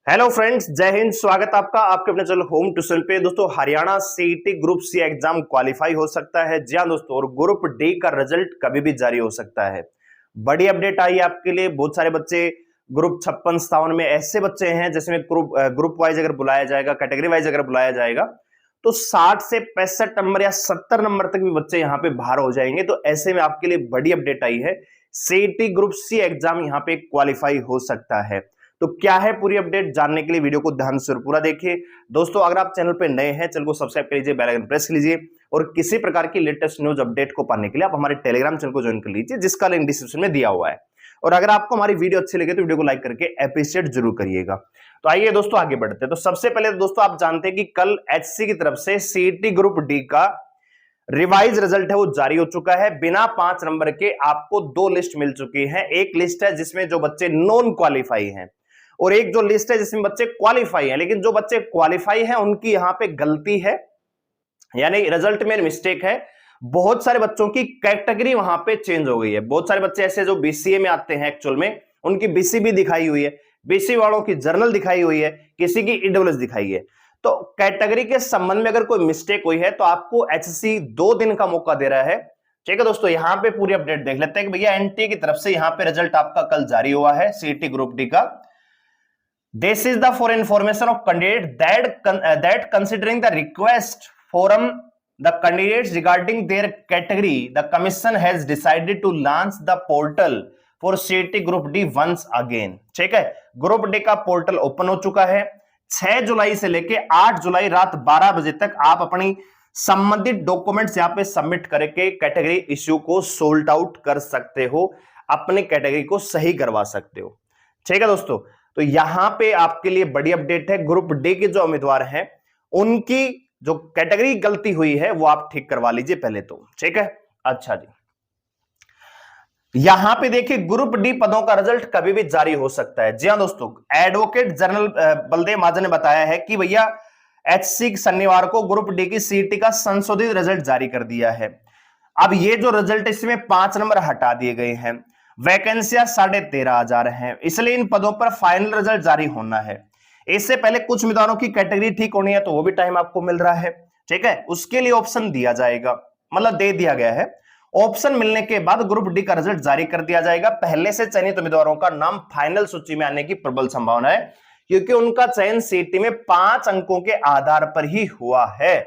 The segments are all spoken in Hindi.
हेलो फ्रेंड्स, जय हिंद। स्वागत आपका आपके अपने चैनल होम ट्यूशन पे। दोस्तों, Haryana CET group C exam qualify हो सकता है। जी हां दोस्तों, और ग्रुप डी का रिजल्ट कभी भी जारी हो सकता है। बड़ी अपडेट आई है आपके लिए। बहुत सारे बच्चे ग्रुप 56-57 में ऐसे बच्चे हैं जिसमें ग्रुप वाइज अगर बुलाया जाएगा, कैटेगरी वाइज अगर बुलाया जाएगा तो 60 से 65 नंबर या 70 नंबर तक भी बच्चे यहाँ पे बाहर हो जाएंगे। तो ऐसे में आपके लिए बड़ी अपडेट आई है, सीईटी ग्रुप सी एग्जाम यहाँ पे क्वालिफाई हो सकता है। तो क्या है पूरी अपडेट, जानने के लिए वीडियो को ध्यान से पूरा देखिए। दोस्तों, अगर आप चैनल पे नए हैं, चैनल को सब्सक्राइब कर लीजिए, बेल आइकन प्रेस कीजिए और किसी प्रकार की लेटेस्ट न्यूज अपडेट को पाने के लिए आप हमारे टेलीग्राम चैनल को ज्वाइन कर लीजिए, जिसका लिंक डिस्क्रिप्शन में दिया हुआ है। और अगर आपको हमारी वीडियो अच्छी लगे तो वीडियो को लाइक करके अप्रिशिएट जरूर करिएगा। तो आइए दोस्तों आगे बढ़ते हैं। तो सबसे पहले दोस्तों आप जानते हैं कि कल एचसी की तरफ से सीईटी ग्रुप डी का रिवाइज रिजल्ट है वो जारी हो चुका है। बिना 5 नंबर के आपको 2 लिस्ट मिल चुकी है। एक लिस्ट है जिसमें जो बच्चे नॉन क्वालिफाई हैं और एक जो लिस्ट है जिसमें बच्चे क्वालिफाई हैं। लेकिन जो बच्चे क्वालिफाई हैं उनकी यहां पे गलती है, यानी रिजल्ट में मिस्टेक है। बहुत सारे बच्चों की कैटेगरी वहां पे चेंज हो गई है। बहुत सारे बच्चे ऐसे जो बीसीए में आते हैं, एक्चुअल में उनकी बीसीबी दिखाई हुई है, बीसी वालों की जर्नल दिखाई हुई है, किसी की ईडब्ल्यूएस दिखाई है। तो कैटेगरी के संबंध में अगर कोई मिस्टेक हुई है तो आपको एचसी 2 दिन का मौका दे रहा है। ठीक है दोस्तों, यहां पे पूरी अपडेट देख लेते हैं कि भैया एनटीए की तरफ से यहां पे रिजल्ट आपका कल जारी हुआ है सीईटी ग्रुप डी का। This is the for information of candidate that considering the request from the candidates regarding their category, the commission has decided to launch the portal for CET Group D once again। ठीक है, ग्रुप डी का पोर्टल ओपन हो चुका है। 6 जुलाई से लेके 8 जुलाई रात 12 बजे तक आप अपनी संबंधित डॉक्यूमेंट्स यहां पे सबमिट करके कैटेगरी इश्यू को सोल्ट आउट कर सकते हो, अपनी कैटेगरी को सही करवा सकते हो। ठीक है दोस्तों, तो यहां पे आपके लिए बड़ी अपडेट है। ग्रुप डी के जो उम्मीदवार हैं उनकी जो कैटेगरी गलती हुई है वो आप ठीक करवा लीजिए पहले तो। ठीक है, अच्छा जी, यहां पे देखिए ग्रुप डी पदों का रिजल्ट कभी भी जारी हो सकता है। जी हां दोस्तों, एडवोकेट जनरल बलदेव महाजन ने बताया है कि भैया एचसी शनिवार को ग्रुप डी की सीईटी का संशोधित रिजल्ट जारी कर दिया है। अब ये जो रिजल्ट इसमें 5 नंबर हटा दिए गए हैं, वैकेंसियां 13,500 हैं, इसलिए इन पदों पर फाइनल रिजल्ट जारी होना है। इससे पहले कुछ उम्मीदवारों की कैटेगरी ठीक होनी है तो वो भी टाइम आपको मिल रहा है। ठीक है, उसके लिए ऑप्शन दिया जाएगा, मतलब दे दिया गया है। ऑप्शन मिलने के बाद ग्रुप डी का रिजल्ट जारी कर दिया जाएगा। पहले से चयनित उम्मीदवारों का नाम फाइनल सूची में आने की प्रबल संभावना है, क्योंकि उनका चयन सीईटी में 5 अंकों के आधार पर ही हुआ है।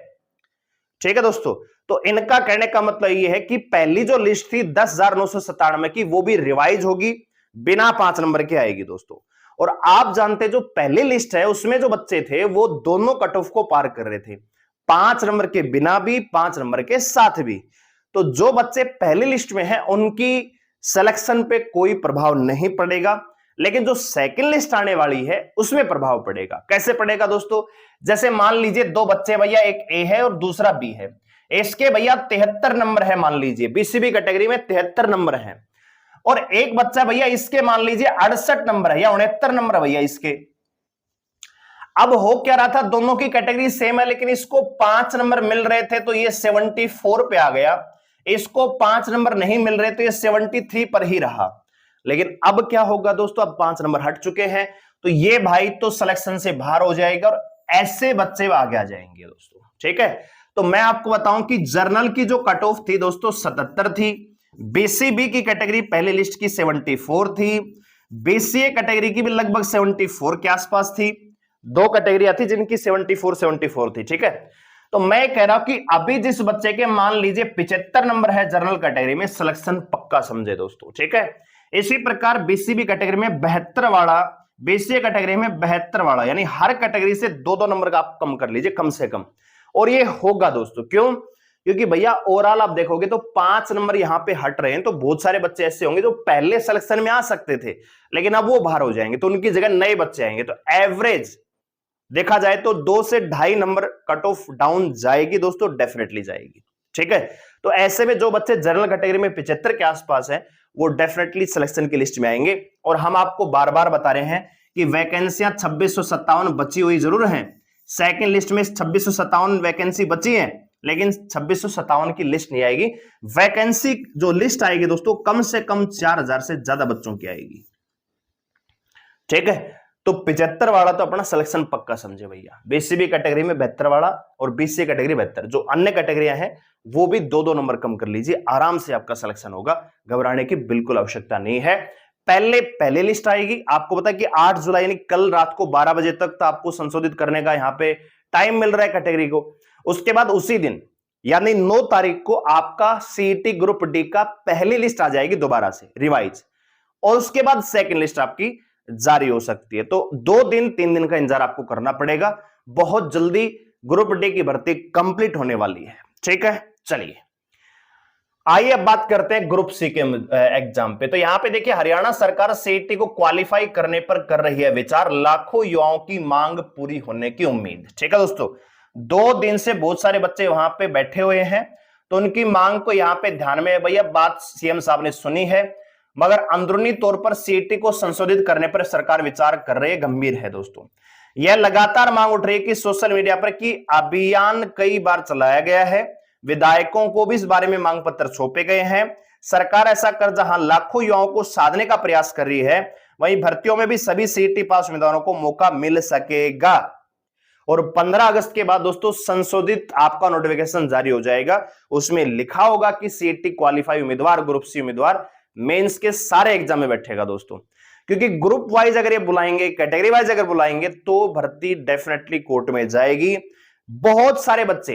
ठीक है दोस्तों, तो इनका कहने का मतलब यह है कि पहली जो लिस्ट थी 10,997 की, वो भी रिवाइज होगी, बिना 5 नंबर के आएगी दोस्तों। और आप जानते हैं जो पहली लिस्ट है उसमें जो बच्चे थे वो दोनों कट ऑफ को पार कर रहे थे, 5 नंबर के बिना भी, 5 नंबर के साथ भी। तो जो बच्चे पहली लिस्ट में हैं उनकी सिलेक्शन पे कोई प्रभाव नहीं पड़ेगा, लेकिन जो सेकंड लिस्ट आने वाली है उसमें प्रभाव पड़ेगा। कैसे पड़ेगा दोस्तों, जैसे मान लीजिए 2 बच्चे भैया, एक ए है और दूसरा बी है। इसके भैया 73 नंबर है, मान लीजिए बीसीबी कैटेगरी में 73 नंबर है, और एक बच्चा भैया इसके मान लीजिए 68 नंबर है या 69 नंबर है भैया इसके। अब हो क्या रहा था, दोनों की कैटेगरी सेम है लेकिन इसको 5 नंबर मिल रहे थे तो ये 74 पे आ गया, इसको 5 नंबर नहीं मिल रहे तो ये 73 पर ही रहा। लेकिन अब क्या होगा दोस्तों, अब 5 नंबर हट चुके हैं तो ये भाई तो सिलेक्शन से बाहर हो जाएगा और ऐसे बच्चे आगे आ जाएंगे दोस्तों। ठीक है, तो मैं आपको बताऊं कि जर्नल की जो कट ऑफ थी दोस्तों 77 थी, बीसीबी की कैटेगरी पहली लिस्ट की 74 थी, बीसीए कैटेगरी की भी लगभग 74 के आसपास थी। 2 कैटेगरियां थी जिनकी 74 थी। ठीक है, तो मैं कह रहा हूं कि अभी जिस बच्चे के मान लीजिए 75 नंबर है जनरल कैटेगरी में, सिलेक्शन पक्का समझे दोस्तों। ठीक है, इसी प्रकार बीसीबी कैटेगरी में 72 वाला, बीसीए कैटेगरी में 72 वाला, यानी हर कैटेगरी से 2-2 नंबर का आप कम कर लीजिए कम से कम। और ये होगा दोस्तों, क्यों? क्योंकि भैया ओवरऑल आप देखोगे तो 5 नंबर यहां पे हट रहे हैं, तो बहुत सारे बच्चे ऐसे होंगे जो पहले सिलेक्शन में आ सकते थे लेकिन अब वो बाहर हो जाएंगे, तो उनकी जगह नए बच्चे आएंगे। तो एवरेज देखा जाए तो 2 से 2.5 नंबर कट ऑफ डाउन जाएगी दोस्तों, डेफिनेटली जाएगी। ठीक है, तो ऐसे में जो बच्चे जनरल कैटेगरी में 75 के आसपास है वो डेफिनेटली सिलेक्शन की लिस्ट में आएंगे। और हम आपको बार बार बता रहे हैं कि वैकेंसियां 2657 बची हुई जरूर हैं, सेकंड लिस्ट में 2657 वैकेंसी बची है, लेकिन 2657 की लिस्ट नहीं आएगी। वैकेंसी जो लिस्ट आएगी दोस्तों कम से कम 4000 से ज्यादा बच्चों की आएगी। ठीक है, तो 75 वाला तो अपना सिलेक्शन पक्का समझे भैया। बीसीबी कैटेगरी में 72 वाला और बीसी कैटेगरी 72, जो अन्य कैटेगरियां हैं वो भी 2-2 नंबर कम कर लीजिए, आराम से आपका सिलेक्शन होगा, घबराने की बिल्कुल आवश्यकता नहीं है। पहले लिस्ट आएगी, आपको पता है कि 8 जुलाई यानी कल रात को 12 बजे तक तो आपको संशोधित करने का यहां पे टाइम मिल रहा है कैटेगरी को। उसके बाद उसी दिन यानी 9 तारीख को आपका सीईटी ग्रुप डी का पहली लिस्ट आ जाएगी दोबारा से रिवाइज, और उसके बाद सेकंड लिस्ट आपकी जारी हो सकती है। तो 2 दिन 3 दिन का इंतजार आपको करना पड़ेगा, बहुत जल्दी ग्रुप डी की भर्ती कंप्लीट होने वाली है। ठीक है, चलिए आइए अब बात करते हैं ग्रुप सी के एग्जाम पे। तो यहां पे देखिए हरियाणा सरकार सीईटी को क्वालिफाई करने पर कर रही है विचार, लाखों युवाओं की मांग पूरी होने की उम्मीद। ठीक है दोस्तों, 2 दिन से बहुत सारे बच्चे वहां पे बैठे हुए हैं, तो उनकी मांग को यहां पे ध्यान में भैया बात सीएम साहब ने सुनी है, मगर अंदरूनी तौर पर सीईटी को संशोधित करने पर सरकार विचार कर रही है, गंभीर है दोस्तों। यह लगातार मांग उठ रही है कि सोशल मीडिया पर कि अभियान कई बार चलाया गया है, विधायकों को भी इस बारे में मांग पत्र सौंपे गए हैं। सरकार ऐसा कर जहां लाखों युवाओं को साधने का प्रयास कर रही है, वहीं भर्तियों में भी सभी सीईटी पास उम्मीदवारों को मौका मिल सकेगा। और 15 अगस्त के बाद दोस्तों संशोधित आपका नोटिफिकेशन जारी हो जाएगा, उसमें लिखा होगा कि सीईटी क्वालिफाई उम्मीदवार, ग्रुप सी उम्मीदवार मेंस के सारे एग्जाम में बैठेगा दोस्तों। क्योंकि ग्रुप वाइज अगर ये बुलाएंगे, कैटेगरी वाइज अगर बुलाएंगे तो भर्ती डेफिनेटली कोर्ट में जाएगी। बहुत सारे बच्चे,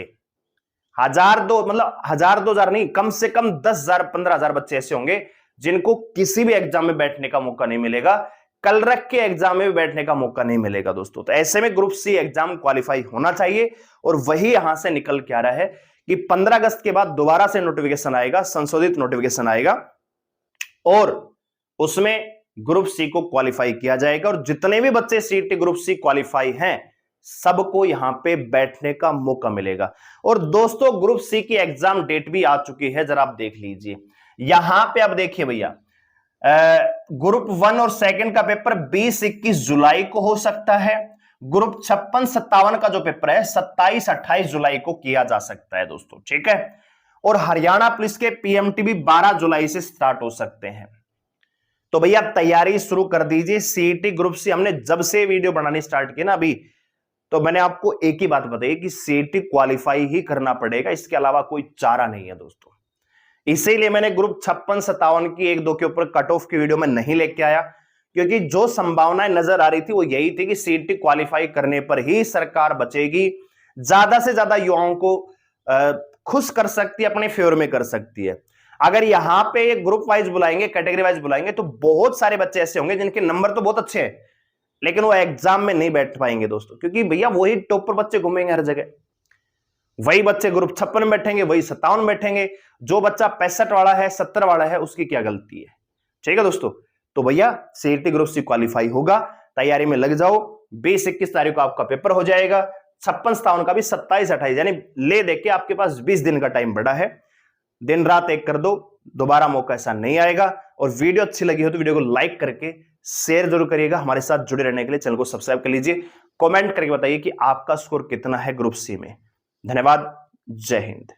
1000-2000 नहीं, कम से कम 10,000-15,000 बच्चे ऐसे होंगे जिनको किसी भी एग्जाम में बैठने का मौका नहीं मिलेगा, कल रख के एग्जाम में भी बैठने का मौका नहीं मिलेगा दोस्तों। तो ऐसे में ग्रुप सी एग्जाम क्वालिफाई होना चाहिए, और वही यहां से निकल के आ रहा है कि 15 अगस्त के बाद दोबारा से नोटिफिकेशन आएगा, संशोधित नोटिफिकेशन आएगा, और उसमें ग्रुप सी को क्वालिफाई किया जाएगा, और जितने भी बच्चे सीईटी ग्रुप सी क्वालिफाई हैं सबको यहां पे बैठने का मौका मिलेगा। और दोस्तों ग्रुप सी की एग्जाम डेट भी आ चुकी है, जरा आप देख लीजिए यहां पे। अब देखिए भैया, ग्रुप 1 और सेकंड का पेपर 20-21 जुलाई को हो सकता है, ग्रुप 56-57 का जो पेपर है 27-28 जुलाई को किया जा सकता है दोस्तों। ठीक है, और हरियाणा पुलिस के पीएमटी भी 12 जुलाई से स्टार्ट हो सकते हैं। तो भैया तैयारी शुरू कर दीजिए सीईटी ग्रुप सी। हमने जब से वीडियो बनानी स्टार्ट की ना अभी, तो मैंने आपको एक ही बात बताई कि सीईटी क्वालिफाई ही करना पड़ेगा, इसके अलावा कोई चारा नहीं है दोस्तों। इसीलिए मैंने ग्रुप 56-57 की 1-2 के ऊपर कट ऑफ की वीडियो में नहीं लेके आया, क्योंकि जो संभावनाएं नजर आ रही थी वो यही थी कि सीईटी क्वालिफाई करने पर ही सरकार बचेगी, ज्यादा से ज्यादा युवाओं को खुश कर सकती है, अपने फेवर में कर सकती है। अगर यहां पे ग्रुप वाइज बुलाएंगे, कैटेगरी वाइज बुलाएंगे, तो बहुत सारे बच्चे ऐसे होंगे जिनके नंबर तो बहुत अच्छे हैं लेकिन वो एग्जाम में नहीं बैठ पाएंगे दोस्तों, क्योंकि भैया वही टॉपर बच्चे घूमेंगे हर जगह, वही बच्चे ग्रुप 56 में बैठेंगे, वही 57 में बैठेंगे। जो बच्चा 65 वाला है, 70 वाला है, उसकी क्या गलती है। ठीक है दोस्तों, तो भैया सीईटी ग्रुप सी क्वालिफाई होगा, तैयारी में लग जाओ। 20-21 तारीख को आपका पेपर हो जाएगा, 56-57 का भी 27-28, यानी ले देके आपके पास 20 दिन का टाइम बड़ा है। दिन रात एक कर दो, दोबारा मौका ऐसा नहीं आएगा। और वीडियो अच्छी लगी हो तो वीडियो को लाइक करके शेयर जरूर करिएगा। हमारे साथ जुड़े रहने के लिए चैनल को सब्सक्राइब कर लीजिए। कमेंट करके बताइए कि आपका स्कोर कितना है ग्रुप सी में। धन्यवाद, जय हिंद।